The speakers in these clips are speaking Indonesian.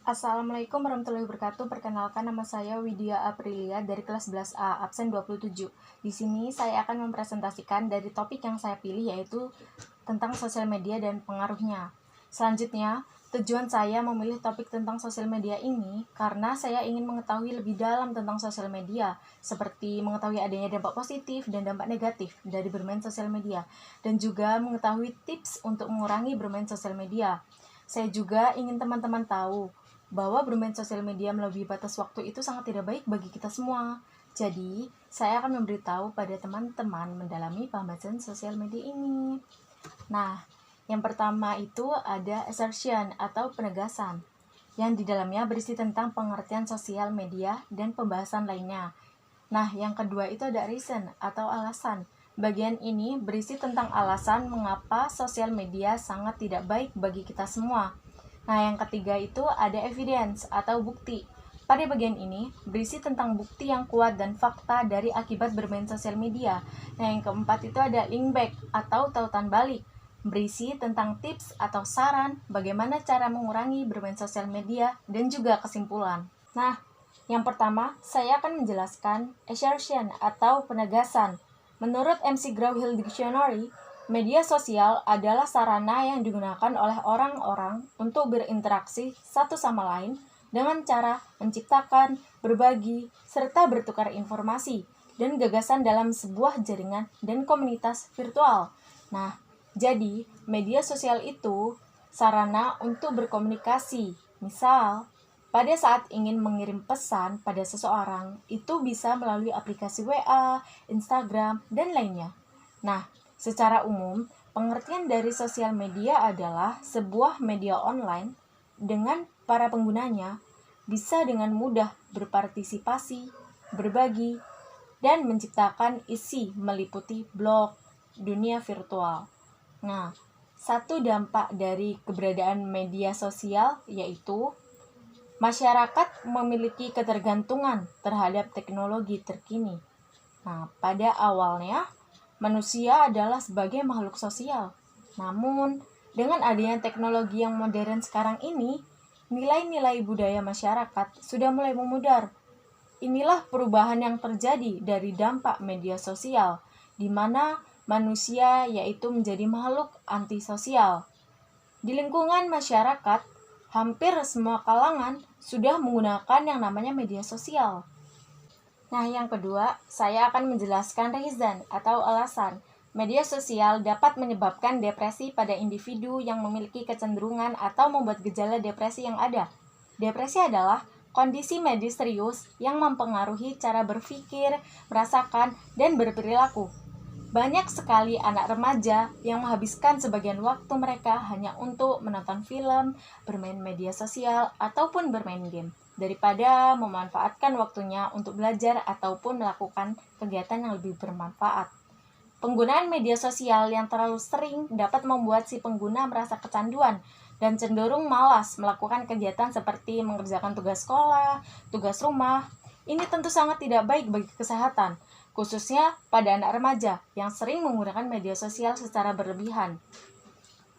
Assalamualaikum warahmatullahi wabarakatuh. Perkenalkan, nama saya Widya Aprilia dari kelas 11A, absen 27. Di sini saya akan mempresentasikan dari topik yang saya pilih, yaitu tentang sosial media dan pengaruhnya. Selanjutnya, tujuan saya memilih topik tentang sosial media ini karena saya ingin mengetahui lebih dalam tentang sosial media, seperti mengetahui adanya dampak positif dan dampak negatif dari bermain sosial media, dan juga mengetahui tips untuk mengurangi bermain sosial media. Saya juga ingin teman-teman tahu bahwa bermain sosial media melebihi batas waktu itu sangat tidak baik bagi kita semua. Jadi, saya akan memberitahu pada teman-teman mendalami pembahasan sosial media ini. Nah, yang pertama itu ada assertion atau penegasan, yang di dalamnya berisi tentang pengertian sosial media dan pembahasan lainnya. Nah, yang kedua itu ada reason atau alasan. Bagian ini berisi tentang alasan mengapa sosial media sangat tidak baik bagi kita semua. Nah, yang ketiga itu ada evidence atau bukti. Pada bagian ini berisi tentang bukti yang kuat dan fakta dari akibat bermain sosial media. Nah, yang keempat itu ada link back atau tautan balik. Berisi tentang tips atau saran bagaimana cara mengurangi bermain sosial media dan juga kesimpulan. Nah, yang pertama, saya akan menjelaskan assertion atau penegasan. Menurut McGraw-Hill Dictionary, media sosial adalah sarana yang digunakan oleh orang-orang untuk berinteraksi satu sama lain dengan cara menciptakan, berbagi, serta bertukar informasi dan gagasan dalam sebuah jaringan dan komunitas virtual. Nah, jadi media sosial itu sarana untuk berkomunikasi. Misal, pada saat ingin mengirim pesan pada seseorang, itu bisa melalui aplikasi WA, Instagram, dan lainnya. Nah, secara umum, pengertian dari sosial media adalah sebuah media online dengan para penggunanya bisa dengan mudah berpartisipasi, berbagi, dan menciptakan isi meliputi blog, dunia virtual. Nah, satu dampak dari keberadaan media sosial yaitu masyarakat memiliki ketergantungan terhadap teknologi terkini. Nah, pada awalnya, manusia adalah sebagai makhluk sosial. Namun, dengan adanya teknologi yang modern sekarang ini, nilai-nilai budaya masyarakat sudah mulai memudar. Inilah perubahan yang terjadi dari dampak media sosial, di mana manusia yaitu menjadi makhluk antisosial. Di lingkungan masyarakat, hampir semua kalangan sudah menggunakan yang namanya media sosial. Nah, yang kedua, saya akan menjelaskan reason atau alasan. Media sosial dapat menyebabkan depresi pada individu yang memiliki kecenderungan atau membuat gejala depresi yang ada. Depresi adalah kondisi medis serius yang mempengaruhi cara berpikir, merasakan, dan berperilaku. Banyak sekali anak remaja yang menghabiskan sebagian waktu mereka hanya untuk menonton film, bermain media sosial, ataupun bermain game, daripada memanfaatkan waktunya untuk belajar ataupun melakukan kegiatan yang lebih bermanfaat. Penggunaan media sosial yang terlalu sering dapat membuat si pengguna merasa kecanduan dan cenderung malas melakukan kegiatan seperti mengerjakan tugas sekolah, tugas rumah. Ini tentu sangat tidak baik bagi kesehatan, khususnya pada anak remaja yang sering menggunakan media sosial secara berlebihan.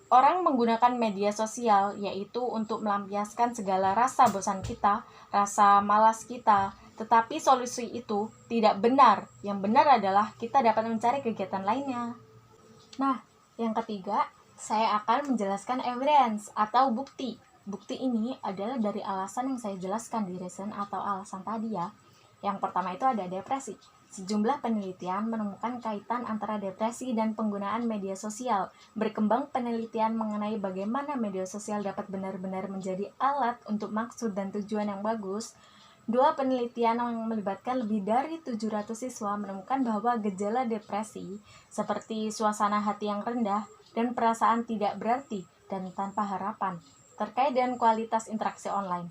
Orang menggunakan media sosial yaitu untuk melampiaskan segala rasa bosan kita, rasa malas kita, tetapi solusi itu tidak benar. Yang benar adalah kita dapat mencari kegiatan lainnya. Nah, yang ketiga, saya akan menjelaskan evidence atau bukti. Bukti ini adalah dari alasan yang saya jelaskan di reason atau alasan tadi ya. Yang pertama itu ada depresi. Sejumlah penelitian menemukan kaitan antara depresi dan penggunaan media sosial. Berkembang penelitian mengenai bagaimana media sosial dapat benar-benar menjadi alat untuk maksud dan tujuan yang bagus. Dua penelitian yang melibatkan lebih dari 700 siswa menemukan bahwa gejala depresi seperti suasana hati yang rendah dan perasaan tidak berarti dan tanpa harapan terkait dengan kualitas interaksi online.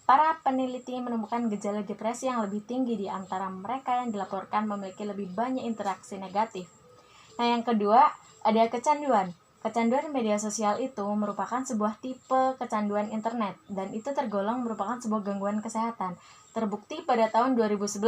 Para peneliti menemukan gejala depresi yang lebih tinggi di antara mereka yang dilaporkan memiliki lebih banyak interaksi negatif. Nah, yang kedua, ada kecanduan. Kecanduan media sosial itu merupakan sebuah tipe kecanduan internet dan itu tergolong merupakan sebuah gangguan kesehatan. Terbukti pada tahun 2011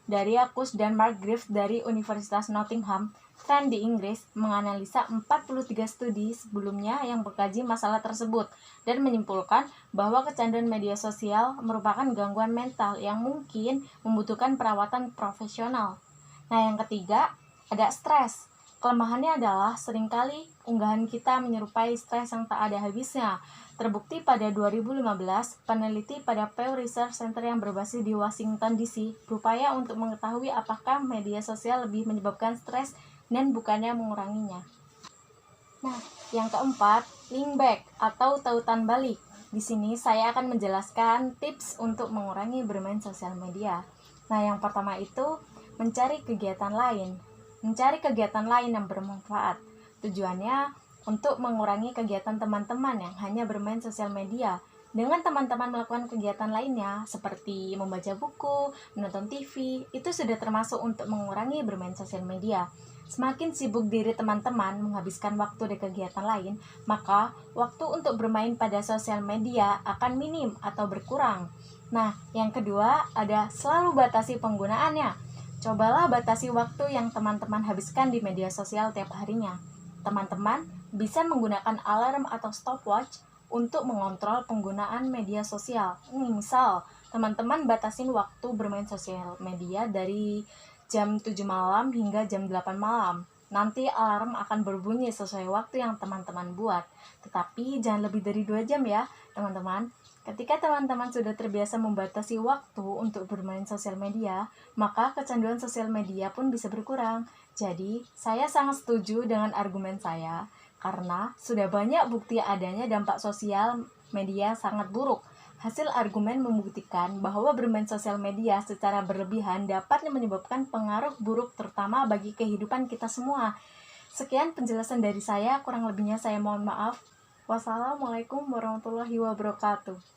dari Akus dan Mark Griff dari Universitas Nottingham Trend di Inggris menganalisa 43 studi sebelumnya yang mengkaji masalah tersebut dan menyimpulkan bahwa kecanduan media sosial merupakan gangguan mental yang mungkin membutuhkan perawatan profesional. Nah, yang ketiga, ada stres. Kelemahannya adalah seringkali unggahan kita menyerupai stres yang tak ada habisnya. Terbukti pada 2015, peneliti pada Pew Research Center yang berbasis di Washington DC berupaya untuk mengetahui apakah media sosial lebih menyebabkan stres dan bukannya menguranginya. Nah, yang keempat, link back atau tautan balik. Di sini saya akan menjelaskan tips untuk mengurangi bermain sosial media. Nah, yang pertama itu mencari kegiatan lain. Mencari kegiatan lain yang bermanfaat. Tujuannya untuk mengurangi kegiatan teman-teman yang hanya bermain sosial media. Dengan teman-teman melakukan kegiatan lainnya seperti membaca buku, menonton TV, itu sudah termasuk untuk mengurangi bermain sosial media. Semakin sibuk diri teman-teman menghabiskan waktu di kegiatan lain, maka waktu untuk bermain pada sosial media akan minim atau berkurang. Nah, yang kedua ada selalu batasi penggunaannya. Cobalah batasi waktu yang teman-teman habiskan di media sosial tiap harinya. Teman-teman bisa menggunakan alarm atau stopwatch untuk mengontrol penggunaan media sosial. Misal, teman-teman batasin waktu bermain sosial media dari jam 7 malam hingga jam 8 malam. Nanti alarm akan berbunyi sesuai waktu yang teman-teman buat. Tetapi jangan lebih dari 2 jam ya, teman-teman. Ketika teman-teman sudah terbiasa membatasi waktu untuk bermain sosial media, maka kecanduan sosial media pun bisa berkurang. Jadi, saya sangat setuju dengan argumen saya, karena sudah banyak bukti adanya dampak sosial media sangat buruk. Hasil argumen membuktikan bahwa bermain sosial media secara berlebihan dapat menyebabkan pengaruh buruk terutama bagi kehidupan kita semua. Sekian penjelasan dari saya, kurang lebihnya saya mohon maaf. Wassalamualaikum warahmatullahi wabarakatuh.